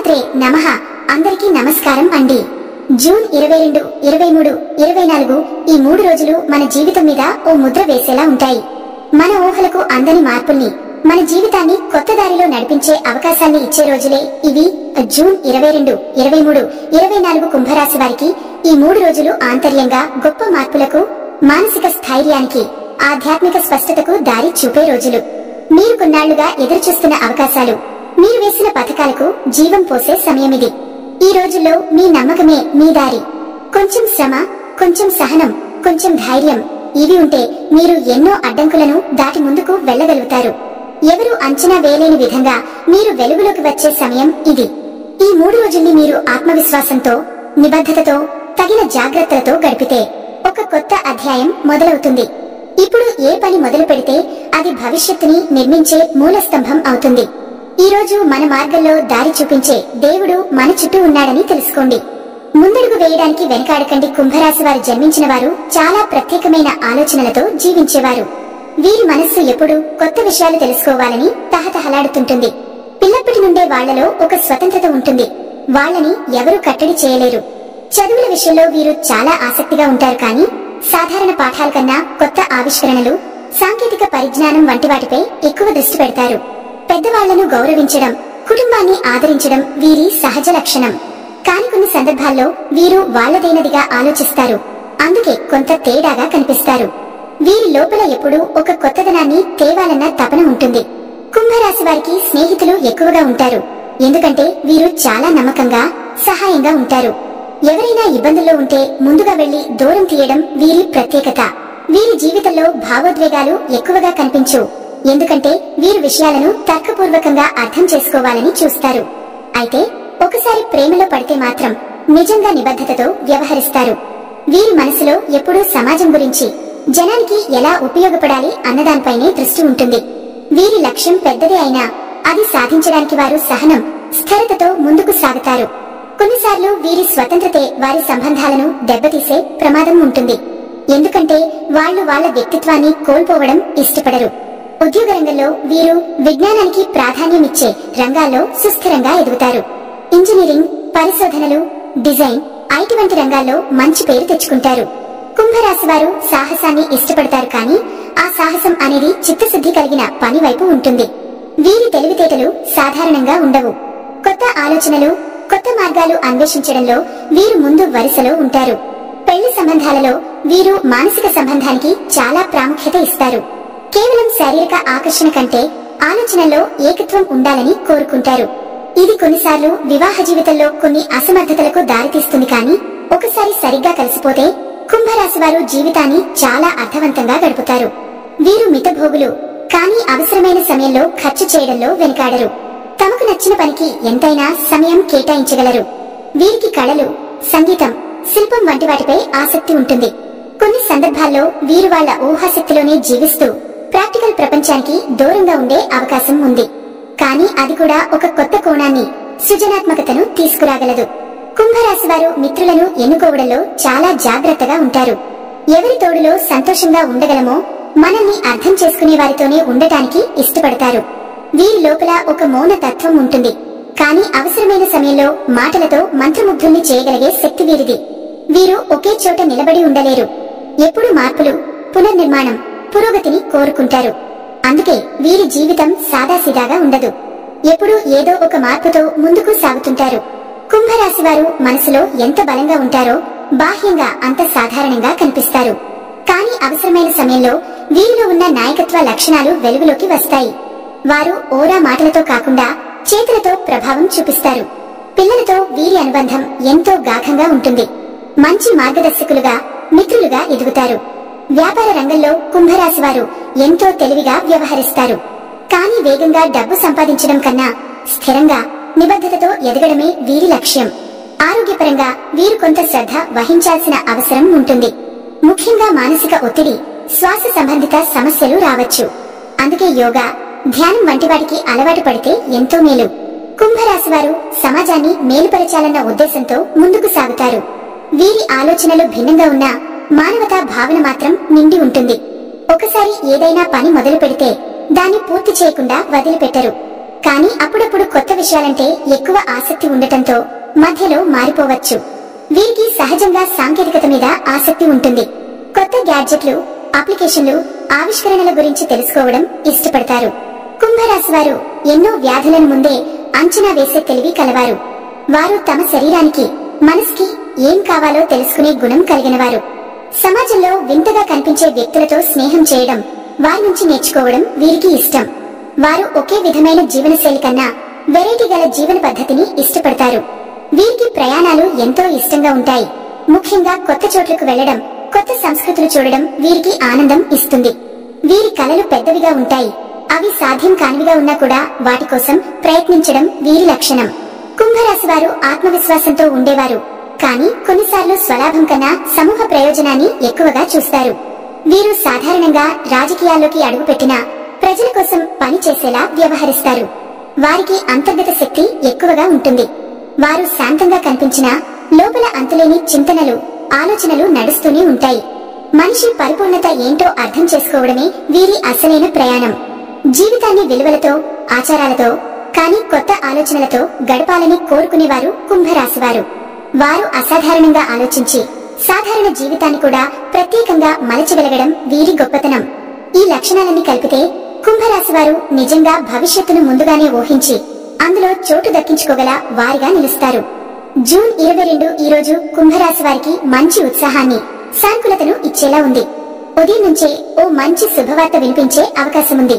శ్రీమాత్రే నమః. అందరికీ నమస్కారం అండి. జూన్ 22, 23, 24 ఈ 3 రోజులు మన జీవితం మీద ఓ ముద్ర వేసేలా ఉంటాయి. మన ఊహలకు అందని మార్పుల్ని, మన జీవితాన్ని కొత్త దారిలో నడిపించే అవకాశాన్ని ఇచ్చే రోజులే ఇవి. జూన్ 22, 23, 24 కుంభరాశి వారికి ఈ 3 రోజులు ఆంతర్యంగా గొప్ప మార్పులకు, మానసిక స్థైర్యానికి, ఆధ్యాత్మిక స్పష్టతకు దారి చూపే రోజులు. మీరు కొన్నాళ్లుగా ఎదురుచూస్తున్న అవకాశాలు, మీరు వేసిన పథకాలకు జీవం పోసే సమయమిది. ఈ రోజుల్లో మీ నమ్మకమే మీ దారి. కొంచెం శ్రమ, కొంచెం సహనం, కొంచెం ధైర్యం ఇవి ఉంటే మీరు ఎన్నో అడ్డంకులను దాటి ముందుకు వెళ్ళగలుగుతారు. ఎవరు అంచనా వేయలేని విధంగా మీరు వెలుగులోకి వచ్చే సమయం ఇది. ఈ 3 రోజుల్ని మీరు ఆత్మవిశ్వాసంతో, నిబద్ధతతో, తగిన జాగ్రత్తలతో గడిపితే ఒక కొత్త అధ్యాయం మొదలవుతుంది. ఇప్పుడు ఏ పని మొదలు పెడితే అది భవిష్యత్తుని నిర్మించే మూలస్తంభం అవుతుంది. ఈ రోజు మన మార్గంలో దారి చూపించే దేవుడు మన చుట్టూ ఉన్నాడని తెలుసుకోండి. ముందడుగు వేయడానికి వెనకాడకండి. కుంభరాశి వారు జన్మించిన వారు చాలా ప్రత్యేకమైన ఆలోచనలతో జీవించేవారు. వీరి మనస్సు ఎప్పుడూ కొత్త విషయాలు తెలుసుకోవాలని తహతహలాడుతుంటుంది. పిల్లప్పటి నుండే వాళ్లలో ఒక స్వతంత్రత ఉంటుంది. వాళ్ళని ఎవరూ కట్టడి చేయలేరు. చదువుల విషయంలో వీరు చాలా ఆసక్తిగా ఉంటారు. కానీ సాధారణ పాఠాల కన్నా కొత్త ఆవిష్కరణలు, సాంకేతిక పరిజ్ఞానం వంటి వాటిపై ఎక్కువ దృష్టి పెడతారు. పెద్దవాళ్లను గౌరవించడం, కుటుంబాన్ని ఆదరించడం వీరి సహజ లక్షణం. కాని కొన్ని సందర్భాల్లో వీరు వాళ్లదైనదిగా ఆలోచిస్తారు. అందుకే కొంత తేడాగా కనిపిస్తారు. వీరి లోపల ఎప్పుడూ ఒక కొత్తదనాన్ని తేవాలన్న తపన ఉంటుంది. కుంభరాశి వారికి స్నేహితులు ఎక్కువగా ఉంటారు. ఎందుకంటే వీరు చాలా నమ్మకంగా, సహాయంగా ఉంటారు. ఎవరైనా ఇబ్బందుల్లో ఉంటే ముందుగా వెళ్లి దూరం తీయడం వీరి ప్రత్యేకత. వీరి జీవితంలో భావోద్వేగాలు ఎక్కువగా కనిపించు. ఎందుకంటే వీరు విషయాలను తర్కపూర్వకంగా అర్థం చేసుకోవాలని చూస్తారు. అయితే ఒకసారి ప్రేమలో పడితే మాత్రం నిజంగా నిబద్ధతతో వ్యవహరిస్తారు. వీరి మనసులో ఎప్పుడూ సమాజం గురించి, జనానికి ఎలా ఉపయోగపడాలి అన్నదానిపైనే దృష్టి ఉంటుంది. వీరి లక్ష్యం పెద్దదే అయినా అది సాధించడానికి వారు సహనం, స్థిరతతో ముందుకు సాగుతారు. కొన్నిసార్లు వీరి స్వతంత్రతే వారి సంబంధాలను దెబ్బతీసే ప్రమాదం ఉంటుంది. ఎందుకంటే వాళ్లు వాళ్ల వ్యక్తిత్వాన్ని కోల్పోవడం ఇష్టపడరు. ఉద్యోగ రంగంలో వీరు విజ్ఞానానికి ప్రాధాన్యమిచ్చే రంగాల్లో సుస్థిరంగా ఎదుగుతారు. ఇంజనీరింగ్, పరిశోధనలు, డిజైన్, ఐటీ వంటి రంగాల్లో మంచి పేరు తెచ్చుకుంటారు. కుంభరాశి వారు సాహసాన్ని ఇష్టపడతారు. కానీ ఆ సాహసం అనేది చిత్తశుద్ధి కలిగిన పని వైపు ఉంటుంది. వీరి తెలివితేటలు సాధారణంగా ఉండవు. కొత్త ఆలోచనలు, కొత్త మార్గాలు అన్వేషించడంలో వీరు ముందు వరుసలో ఉంటారు. పెళ్లి సంబంధాలలో వీరు మానసిక సంబంధానికి చాలా ప్రాముఖ్యత ఇస్తారు. కేవలం శారీరక ఆకర్షణ కంటే ఆలోచనలో ఏకత్వం ఉండాలని కోరుకుంటారు. ఇది కొన్నిసార్లు వివాహ జీవితంలో కొన్ని అసమర్థతలకు దారితీస్తుంది. కానీ ఒకసారి సరిగ్గా కలిసిపోతే కుంభరాశి వారు జీవితాన్ని చాలా అర్థవంతంగా గడుపుతారు. వీరు మితభోగులు. కానీ అవసరమైన సమయంలో ఖర్చు చేయడంలో వెనుకాడరు. తమకు నచ్చిన పనికి ఎంతైనా సమయం కేటాయించగలరు. వీరికి కళలు, సంగీతం, శిల్పం వంటి వాటిపై ఆసక్తి ఉంటుంది. కొన్ని సందర్భాల్లో వీరు వాళ్ల ఊహాశక్తిలోనే జీవిస్తూ ప్రాక్టికల్ ప్రపంచానికి దూరంగా ఉండే అవకాశం ఉంది. కానీ అది కూడా ఒక కొత్త కోణాన్ని, సృజనాత్మకతను తీసుకురాగలదు. కుంభరాశి వారు మిత్రులను ఎన్నుకోవడంలో చాలా జాగ్రత్తగా ఉంటారు. ఎవరి తోడులో సంతోషంగా ఉండగలమో, మనల్ని అర్థం చేసుకునే వారితోనే ఉండటానికి ఇష్టపడతారు. వీరి లోపల ఒక మౌన తత్వం ఉంటుంది. కానీ అవసరమైన సమయంలో మాటలతో మంత్రముగ్ధుల్ని చేయగలిగే శక్తి వీరిది. వీరు ఒకే చోట నిలబడి ఉండలేరు. ఎప్పుడూ మార్పులు, పునర్నిర్మాణం, పురోగతిని కోరుకుంటారు. అందుకే వీరి జీవితం సాదాసీదాగా ఉండదు. ఎప్పుడూ ఏదో ఒక మార్పుతో ముందుకు సాగుతుంటారు. కుంభరాశి వారు మనసులో ఎంత బలంగా ఉంటారో బాహ్యంగా అంత సాధారణంగా కనిపిస్తారు. కానీ అవసరమైన సమయంలో వీరిలో ఉన్న నాయకత్వ లక్షణాలు వెలుగులోకి వస్తాయి. వారు ఓరా మాటలతో కాకుండా చేతులతో ప్రభావం చూపిస్తారు. పిల్లలతో వీరి అనుబంధం ఎంతో గాఢంగా ఉంటుంది. మంచి మార్గదర్శకులుగా, మిత్రులుగా ఎదుగుతారు. వ్యాపార రంగంలో కుంభరాశి వారు ఎంతో తెలివిగా వ్యవహరిస్తారు. కానీ వేగంగా డబ్బు సంపాదించడం కన్నా స్థిరంగా, నిబద్ధతతో ఎదగడమే వీరి లక్ష్యం. ఆరోగ్యపరంగా వీరు కొంత శ్రద్ధ వహించాల్సిన అవసరం ఉంటుంది. ముఖ్యంగా మానసిక ఒత్తిడి, శ్వాస సంబంధిత సమస్యలు రావచ్చు. అందుకే యోగా, ధ్యానం వంటి వాటికి అలవాటు పడితే ఎంతో మేలు. కుంభరాశి వారు సమాజాన్ని మేలుపరచాలన్న ఉద్దేశంతో ముందుకు సాగుతారు. వీరి ఆలోచనలు భిన్నంగా ఉన్నా మానవతా భావన మాత్రం నిండి ఉంటుంది. ఒకసారి ఏదైనా పని మొదలు పెడితే దాన్ని పూర్తి చేయకుండా వదిలిపెట్టరు. కానీ అప్పుడప్పుడు కొత్త విషయాలంటే ఎక్కువ ఆసక్తి ఉండటంతో మధ్యలో మారిపోవచ్చు. వీరికి సహజంగా సాంకేతికత మీద ఆసక్తి ఉంటుంది. కొత్త గ్యాడ్జెట్లు, అప్లికేషన్లు, ఆవిష్కరణల గురించి తెలుసుకోవడం ఇష్టపడతారు. కుంభరాశి వారు ఎన్నో వ్యాధులను ముందే అంచనా వేసే తెలివి కలవారు. వారు తమ శరీరానికి, మనసుకి ఏం కావాలో తెలుసుకునే గుణం కలిగినవారు. సమాజంలో వింతగా కనిపించే వ్యక్తులతో స్నేహం చేయడం, వారి నుంచి నేర్చుకోవడం వీరికి ఇష్టం. వారు ఒకే విధమైన జీవనశైలి కన్నా వెరైటీ గల జీవన పద్ధతిని ఇష్టపడతారు. వీరికి ప్రయాణాలు ఎంతో ఇష్టంగా ఉంటాయి. ముఖ్యంగా కొత్త చోట్లకు వెళ్లడం, కొత్త సంస్కృతులు చూడడం వీరికి ఆనందం ఇస్తుంది. వీరి కలలు పెద్దవిగా ఉంటాయి. అవి సాధ్యం కానివిగా ఉన్నా కూడా వాటి కోసం ప్రయత్నించడం వీరి లక్షణం. కుంభరాశి వారు ఆత్మవిశ్వాసంతో ఉండేవారు. కానీ కొన్నిసార్లు స్వలాభం కన్నా సమూహ ప్రయోజనాన్ని ఎక్కువగా చూస్తారు. వీరు సాధారణంగా రాజకీయాల్లోకి అడుగుపెట్టినా ప్రజల కోసం పని చేసేలా వ్యవహరిస్తారు. వారికి అంతర్గత శక్తి ఎక్కువగా ఉంటుంది. వారు శాంతంగా కనిపించినా లోపల అంతులేని చింతనలు, ఆలోచనలు నడుస్తూనే ఉంటాయి. మనిషి పరిపూర్ణత ఏంటో అర్థం చేసుకోవడమే వీరి అసలైన ప్రయాణం. జీవితాన్ని విలువలతో, ఆచారాలతో, కానీ కొత్త ఆలోచనలతో గడపాలని కోరుకునేవారు కుంభరాశివారు. వారు అసాధారణంగా ఆలోచించి సాధారణ జీవితాన్ని కూడా ప్రత్యేకంగా మలచగలగడం వీరి గొప్పతనం. ఈ లక్షణాలన్నీ కలిపితే కుంభరాశివారు నిజంగా భవిష్యత్తును ముందుగానే ఊహించి అందులో చోటు దక్కించుకోగల వారిగా నిలుస్తారు. జూన్ 22 ఈ రోజు కుంభరాశి వారికి మంచి ఉత్సాహాన్ని, సానుకూలతను ఇచ్చేలా ఉంది. ఉదయం నుంచే ఓ మంచి శుభవార్త వినిపించే అవకాశముంది.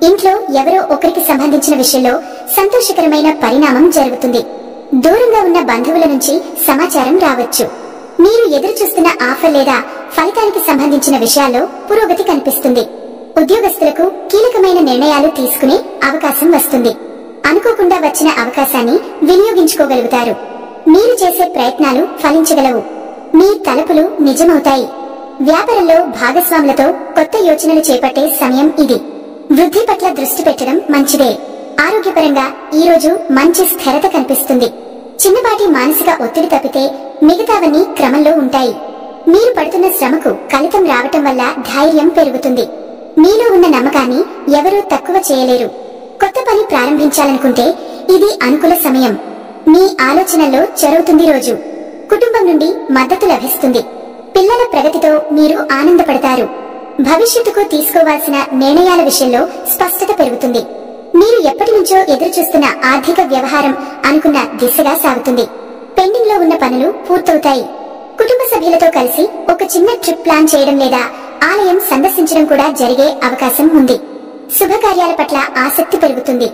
ఇంట్లో ఎవరో ఒకరికి సంబంధించిన విషయంలో సంతోషకరమైన పరిణామం జరుగుతుంది. దూరంగా ఉన్న బంధువుల నుంచి సమాచారం రావచ్చు. మీరు ఎదురు చూస్తున్న ఆఫర్ లేదా ఫలితానికి సంబంధించిన విషయాల్లో పురోగతి కనిపిస్తుంది. ఉద్యోగస్తులకు కీలకమైన నిర్ణయాలు తీసుకునే అవకాశం వస్తుంది. అనుకోకుండా వచ్చిన అవకాశాన్ని వినియోగించుకోగలుగుతారు. మీరు చేసే ప్రయత్నాలు ఫలించగలవు. మీ తలపులు నిజమవుతాయి. వ్యాపారంలో భాగస్వాములతో కొత్త యోచనలు చేపట్టే సమయం ఇది. వృద్ధి పట్ల దృష్టి పెట్టడం మంచిదే. ఆరోగ్యపరంగా ఈ రోజు మంచి స్థిరత కనిపిస్తుంది. చిన్నపాటి మానసిక ఒత్తిడి తప్పితే మిగతావన్నీ క్రమంలో ఉంటాయి. మీరు పడుతున్న శ్రమకు ఫలితం రావటం వల్ల ధైర్యం పెరుగుతుంది. మీలో ఉన్న నమ్మకాన్ని ఎవరూ తక్కువ చేయలేరు. కొత్త పని ప్రారంభించాలనుకుంటే ఇది అనుకూల సమయం. మీ ఆలోచనల్లో చెరువుతుంది రోజు. కుటుంబం నుండి మద్దతు లభిస్తుంది. పిల్లల ప్రగతితో మీరు ఆనందపడతారు. భవిష్యత్తుకు తీసుకోవాల్సిన నిర్ణయాల విషయంలో స్పష్టత పెరుగుతుంది. మీరు ఎప్పటి నుంచో ఎదురు చూస్తున్న ఆర్థిక వ్యవహారం అనుకున్న దిశగా సాగుతుంది. పెండింగ్ లో ఉన్న పనులు పూర్తవుతాయి. కుటుంబ సభ్యులతో కలిసి ఒక చిన్న ట్రిప్ ప్లాన్ చేయడం లేదా ఆలయం సందర్శించడం కూడా జరిగే అవకాశం ఉంది. శుభకార్యాల పట్ల ఆసక్తి పెరుగుతుంది.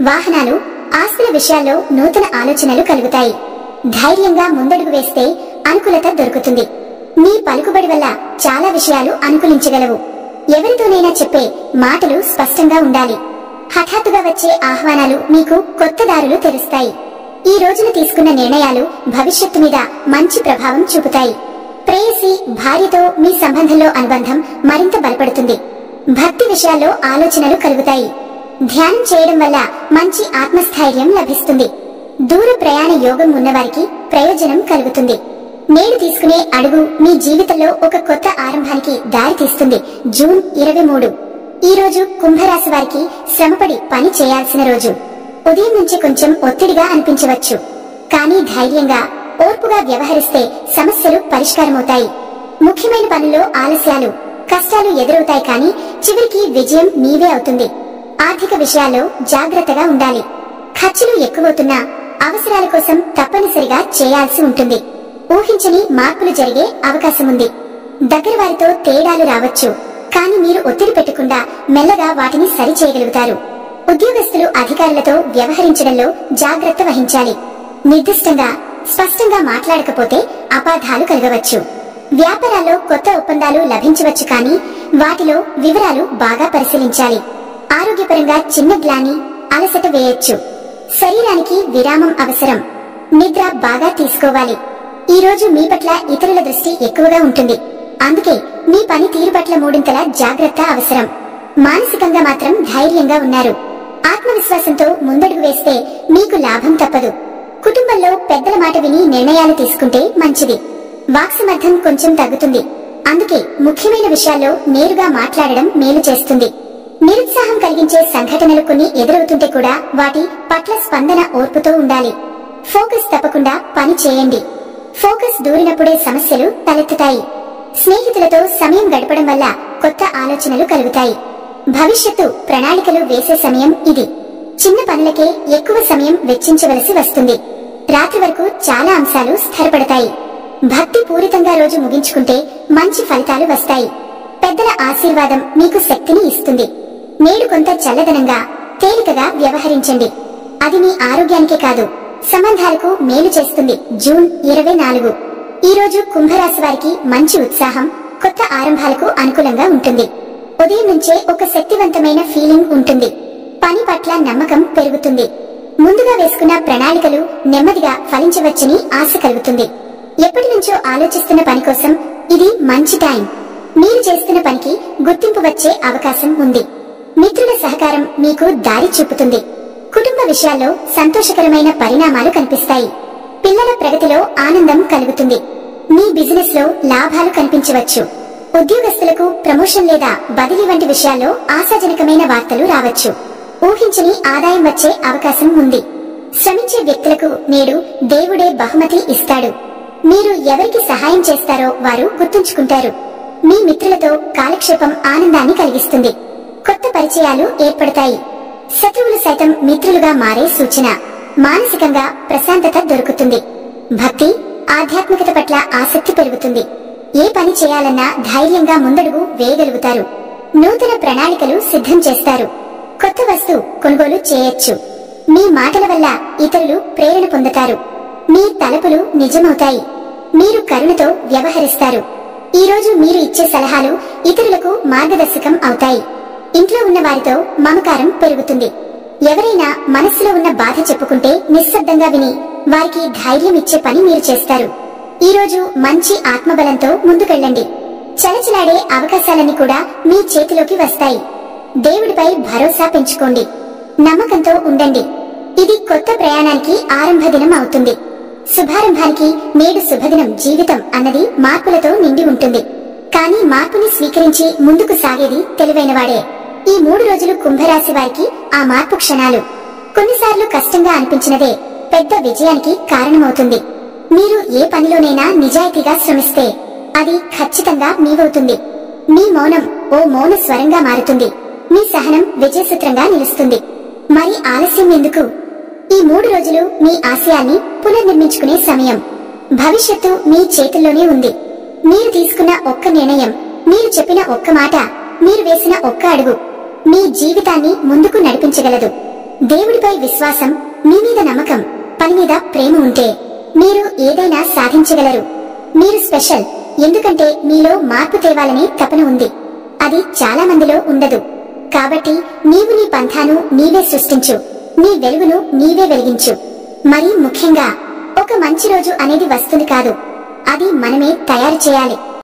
వాహనాలు, ఆస్తుల విషయాల్లో నూతన ఆలోచనలు కలుగుతాయి. ధైర్యంగా ముందడుగు వేస్తే అనుకూలత దొరుకుతుంది. మీ పలుకుబడి వల్ల చాలా విషయాలు అనుకూలించగలవు. ఎవరితోనైనా చెప్పే మాటలు స్పష్టంగా ఉండాలి. హఠాత్తుగా వచ్చే ఆహ్వానాలు మీకు కొత్త దారులు తెరుస్తాయి. ఈ రోజున తీసుకున్న నిర్ణయాలు భవిష్యత్తు మీద మంచి ప్రభావం చూపుతాయి. ప్రేయసి, భార్యతో మీ సంబంధంలో అనుబంధం మరింత బలపడుతుంది. భక్తి విషయాల్లో ఆలోచనలు కలుగుతాయి. ధ్యానం చేయడం వల్ల మంచి ఆత్మస్థైర్యం లభిస్తుంది. దూర ప్రయాణ యోగం ఉన్నవారికి ప్రయోజనం కలుగుతుంది. నేడు తీసుకునే అడుగు మీ జీవితంలో ఒక కొత్త ఆరంభానికి దారి తీస్తుంది. జూన్ 23 ఈ రోజు కుంభరాశి వారికి శ్రమపడి పని చేయాల్సిన రోజు. ఉదయం నుంచి కొంచెం ఒత్తిడిగా అనిపించవచ్చు. కానీ ధైర్యంగా, ఓర్పుగా వ్యవహరిస్తే సమస్యలు పరిష్కారమవుతాయి. ముఖ్యమైన పనుల్లో ఆలస్యాలు, కష్టాలు ఎదురవుతాయి. కానీ చివరికి విజయం మీవే అవుతుంది. ఆర్థిక విషయాల్లో జాగ్రత్తగా ఉండాలి. ఖర్చులు ఎక్కువవుతున్నా అవసరాల కోసం తప్పనిసరిగా చేయాల్సి ఉంటుంది. ఊహించని మార్పులు జరిగే అవకాశముంది. దగ్గర వారితో తేడాలు రావచ్చు. కానీ మీరు ఒత్తిడి పెట్టకుండా మెల్లగా వాటిని సరిచేయగలుగుతారు. ఉద్యోగస్తులు అధికారులతో వ్యవహరించడంలో జాగ్రత్త వహించాలి. నిర్దిష్టంగా, స్పష్టంగా మాట్లాడకపోతే అపార్థాలు కలగవచ్చు. వ్యాపారాల్లో కొత్త ఒప్పందాలు లభించవచ్చు. కానీ వాటిలో వివరాలు బాగా పరిశీలించాలి. ఆరోగ్యపరంగా చిన్న గ్లాని, అలసట వేయొచ్చు. శరీరానికి విరామం అవసరం. నిద్ర బాగా తీసుకోవాలి. ఈ రోజు మీ పట్ల ఇతరుల దృష్టి ఎక్కువగా ఉంటుంది. అందుకే మీ పని తీరు పట్ల మూడింతల జాగ్రత్త అవసరం. మానసికంగా మాత్రం ధైర్యంగా ఉన్నారు. ఆత్మవిశ్వాసంతో ముందడుగు వేస్తే మీకు లాభం తప్పదు. కుటుంబంలో పెద్దల మాట విని నిర్ణయాలు తీసుకుంటే మంచిది. వాక్సమర్థం కొంచెం తగ్గుతుంది. అందుకే ముఖ్యమైన విషయాల్లో నేరుగా మాట్లాడడం మేలు చేస్తుంది. నిరుత్సాహం కలిగించే సంఘటనలు కొన్ని ఎదురవుతుంటే కూడా వాటి పట్ల స్పందన ఓర్పుతో ఉండాలి. ఫోకస్ తప్పకుండా పని చేయండి. ఫోకస్ దూరినప్పుడే సమస్యలు తలెత్తుతాయి. స్నేహితులతో సమయం గడపడం వల్ల కొత్త ఆలోచనలు కలుగుతాయి. భవిష్యత్తు ప్రణాళికలు వేసే సమయం ఇది. చిన్న పనులకే ఎక్కువ సమయం వెచ్చించవలసి వస్తుంది. రాత్రి వరకు చాలా అంశాలు స్థిరపడతాయి. భక్తి పూరితంగా రోజు ముగించుకుంటే మంచి ఫలితాలు వస్తాయి. పెద్దల ఆశీర్వాదం మీకు శక్తిని ఇస్తుంది. నేడు కొంత చల్లదనంగా తేలికగా వ్యవహరించండి. అది మీ ఆరోగ్యానికే కాదు, సంబంధాలకు మేలు చేస్తుంది. జూన్ 24 ఈ రోజు కుంభరాశి వారికి మంచి ఉత్సాహం, కొత్త ఆరంభాలకు అనుకూలంగా ఉంటుంది. ఉదయం నుంచే ఒక శక్తివంతమైన ఫీలింగ్ ఉంటుంది. పని పట్ల నమ్మకం పెరుగుతుంది. ముందుగా వేసుకున్న ప్రణాళికలు నెమ్మదిగా ఫలించవచ్చని ఆశ కలుగుతుంది. ఎప్పటి నుంచో ఆలోచిస్తున్న పని కోసం ఇది మంచి టైం. మీరు చేస్తున్న పనికి గుర్తింపు వచ్చే అవకాశం ఉంది. మిత్రుల సహకారం మీకు దారి చూపుతుంది. కుటుంబ విషయాల్లో సంతోషకరమైన పరిణామాలు కనిపిస్తాయి. పిల్లల ప్రగతిలో ఆనందం కలుగుతుంది. మీ బిజినెస్ లో లాభాలు కనిపించవచ్చు. ఉద్యోగస్తులకు ప్రమోషన్ లేదా బదిలీ వంటి విషయాల్లో ఆశాజనకమైన వార్తలు రావచ్చు. ఊహించని ఆదాయం వచ్చే అవకాశం ఉంది. శ్రమించే వ్యక్తులకు నేడు దేవుడే బహుమతి ఇస్తాడు. మీరు ఎవరికి సహాయం చేస్తారో వారు గుర్తుంచుకుంటారు. మీ మిత్రులతో కాలక్షేపం ఆనందాన్ని కలిగిస్తుంది. కొత్త పరిచయాలు ఏర్పడతాయి. శత్రువులు సైతం మిత్రులుగా మారే సూచన. మానసికంగా ప్రశాంతత దొరుకుతుంది. భక్తి, ఆధ్యాత్మికత పట్ల ఆసక్తి పెరుగుతుంది. ఏ పని చేయాలన్నా ధైర్యంగా ముందడుగు వేయగలుగుతారు. నూతన ప్రణాళికలు సిద్ధం చేస్తారు. కొత్త వస్తు కొనుగోలు చేయొచ్చు. మీ మాటల వల్ల ఇతరులు ప్రేరణ పొందుతారు. మీ తలపులు నిజమవుతాయి. మీరు కరుణతో వ్యవహరిస్తారు. ఈ రోజు మీరు ఇచ్చే సలహాలు ఇతరులకు మార్గదర్శకం అవుతాయి. ఇంట్లో ఉన్న వారితో మమకారం పెరుగుతుంది. ఎవరైనా మనస్సులో ఉన్న బాధ చెప్పుకుంటే నిశ్శబ్దంగా విని వారికి ధైర్యం ఇచ్చే పని మీరు చేస్తారు. ఈ రోజు మంచి ఆత్మబలంతో ముందుకెళ్ళండి. చలచలాడే అవకాశాలన్నీ కూడా మీ చేతిలోకి వస్తాయి. దేవుడిపై భరోసా పెంచుకోండి. నమ్మకంతో ఉండండి. ఇది కొత్త ప్రయాణానికి ఆరంభ దినం అవుతుంది. శుభారంభానికి నేడు శుభదినం. జీవితం అన్నది మార్పులతో నిండి ఉంటుంది. కానీ మార్పుని స్వీకరించి ముందుకు సాగేది తెలివైనవాడే. ఈ 3 రోజులు కుంభరాశి వారికి ఆ మార్పు క్షణాలు. కొన్నిసార్లు కష్టంగా అనిపించినదే పెద్ద విజయానికి కారణమవుతుంది. మీరు ఏ పనిలోనైనా నిజాయితీగా శ్రమిస్తే అది ఖచ్చితంగా మీవవుతుంది. మీ మౌనం ఓ మౌన స్వరంగా మారుతుంది. మీ సహనం విజయసూత్రంగా నిలుస్తుంది. మరి ఆలస్యం ఎందుకు? ఈ 3 రోజులు మీ ఆశయాన్ని పునర్నిర్మించుకునే సమయం. భవిష్యత్తు మీ చేతుల్లోనే ఉంది. మీరు తీసుకున్న ఒక్క నిర్ణయం, మీరు చెప్పిన ఒక్క మాట, మీరు వేసిన ఒక్క అడుగు మీ జీవితాన్ని ముందుకు నడిపించగలదు. దేవుడిపై విశ్వాసం, మీ మీద నమ్మకం, పని మీద ప్రేమ ఉంటే మీరు ఏదైనా సాధించగలరు. మీరు స్పెషల్, ఎందుకంటే మీలో మార్పు తేవాలనే తపన ఉంది. అది చాలా మందిలో ఉండదు. కాబట్టి నీవు నీ పంథాను నీవే సృష్టించు. నీ వెలుగును నీవే వెలిగించు. మరి ముఖ్యంగా ఒక మంచి రోజు అనేది వస్తుంది కాదు, అది మనమే తయారు చేయాలి.